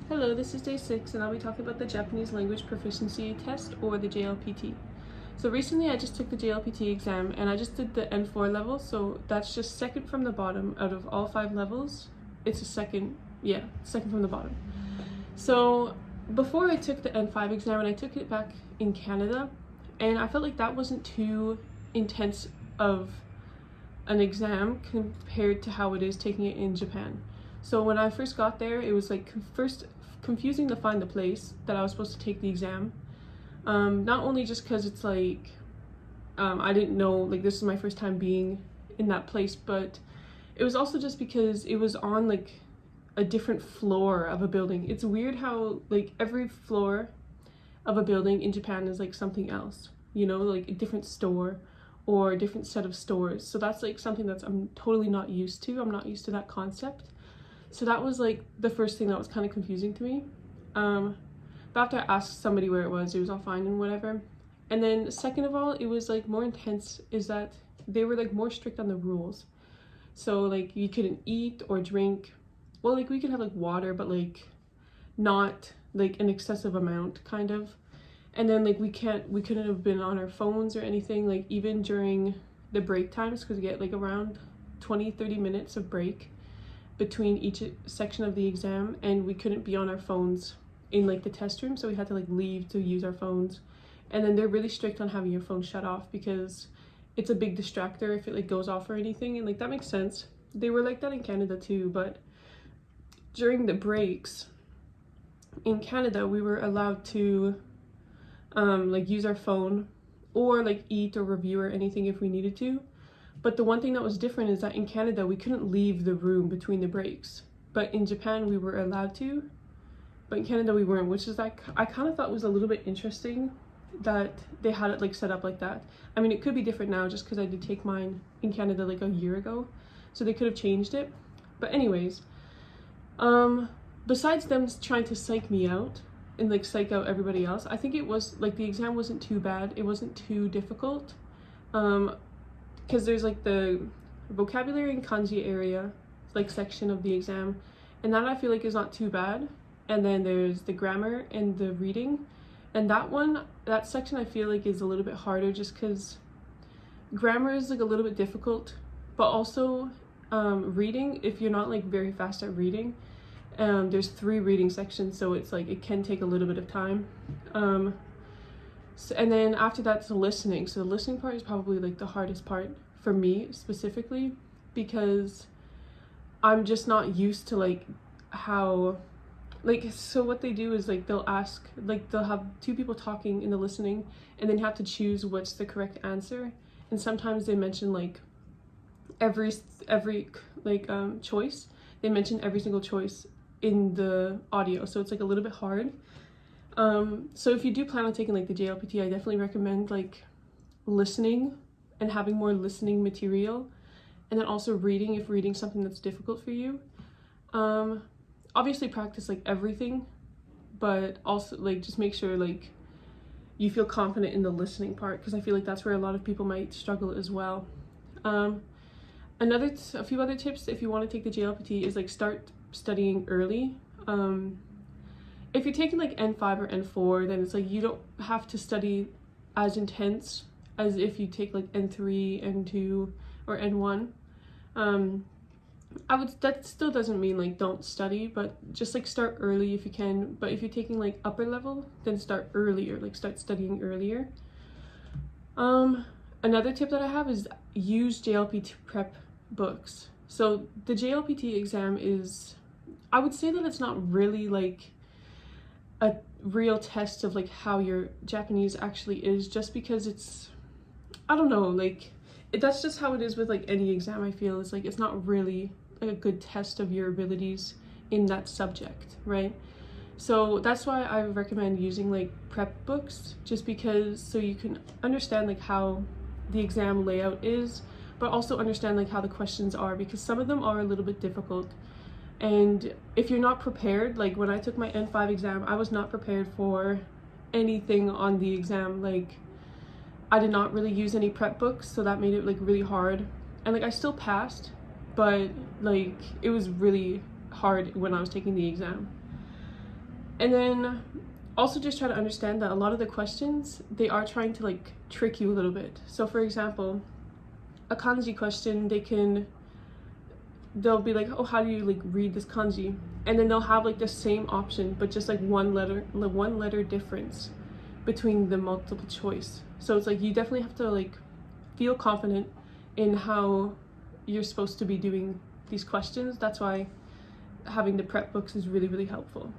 Hello, this is day 6 and I'll be talking about the Japanese language proficiency test, or the JLPT. So recently I just took the JLPT exam and I just did the N4 level, so that's just second from the bottom out of all 5 levels. It's a second from the bottom. So before I took the N5 exam, and I took it back in Canada, and I felt like that wasn't too intense of an exam compared to how it is taking it in Japan. So when I first got there, it was like first confusing to find the place that I was supposed to take the exam. Not only just because it's like I didn't know, like, this is my first time being in that place, but it was also just because it was on like a different floor of a building. It's weird how like every floor of a building in Japan is like something else, you know, like a different store or a different set of stores. So that's like something that's I'm totally not used to. I'm not used to that concept. So that was like the first thing that was kind of confusing to me. But after I asked somebody where it was all fine and whatever. And then second of all, it was like more intense is that they were like more strict on the rules. So like you couldn't eat or drink. Well, like we could have like water, but like not like an excessive amount kind of. And then like we couldn't have been on our phones or anything, like even during the break times, because we get like around 20-30 minutes of break between each section of the exam, and we couldn't be on our phones in like the test room, so we had to like leave to use our phones. And then they're really strict on having your phone shut off because it's a big distractor if it like goes off or anything, and like that makes sense. They were like that in Canada too, but during the breaks in Canada we were allowed to like use our phone or like eat or review or anything if we needed to. But the one thing that was different is that in Canada, we couldn't leave the room between the breaks. But in Japan, we were allowed to. But in Canada, we weren't, which is like, I kind of thought was a little bit interesting that they had it like set up like that. I mean, it could be different now just because I did take mine in Canada like a year ago. So they could have changed it. But anyways, besides them trying to psych me out and like psych out everybody else, I think it was like the exam wasn't too bad. It wasn't too difficult. Because there's like the vocabulary and kanji area like section of the exam, and that I feel like is not too bad. And then there's the grammar and the reading, and that section I feel like is a little bit harder just because grammar is like a little bit difficult, but also reading, if you're not like very fast at reading, there's 3 reading sections, so it's like it can take a little bit of time. And then after that's the listening. So the listening part is probably like the hardest part for me specifically, because I'm just not used to like how, like, so what they do is like they'll have 2 people talking in the listening, and then you have to choose what's the correct answer. And sometimes they mention like every like choice. They mention every single choice in the audio, so it's like a little bit hard. So if you do plan on taking like the JLPT, I definitely recommend like listening and having more listening material, and then also reading if reading's something that's difficult for you. Obviously practice like everything, but also like just make sure like you feel confident in the listening part, because I feel like that's where a lot of people might struggle as well. A few other tips if you want to take the JLPT is like start studying early. If you're taking like N5 or N4, then it's like you don't have to study as intense as if you take like N3, N2, or N1. That still doesn't mean like don't study, but just like start early if you can. But if you're taking like upper level, then start earlier, like start studying earlier. Another tip that I have is use JLPT prep books. So the JLPT exam is, I would say that it's not really like a real test of like how your Japanese actually is, just because it's, I don't know, like that's just how it is with like any exam. I feel it's like it's not really like a good test of your abilities in that subject, right? So that's why I recommend using like prep books, just because so you can understand like how the exam layout is, but also understand like how the questions are, because some of them are a little bit difficult. And if you're not prepared, like when I took my N5 exam, I was not prepared for anything on the exam. Like I did not really use any prep books, so that made it like really hard. And like I still passed, but like it was really hard when I was taking the exam. And then also just try to understand that a lot of the questions, they are trying to like trick you a little bit. So for example, a kanji question, they'll be like, oh, how do you like read this kanji? And then they'll have like the same option, but just like one letter difference between the multiple choice. So it's like you definitely have to like feel confident in how you're supposed to be doing these questions. That's why having the prep books is really, really helpful.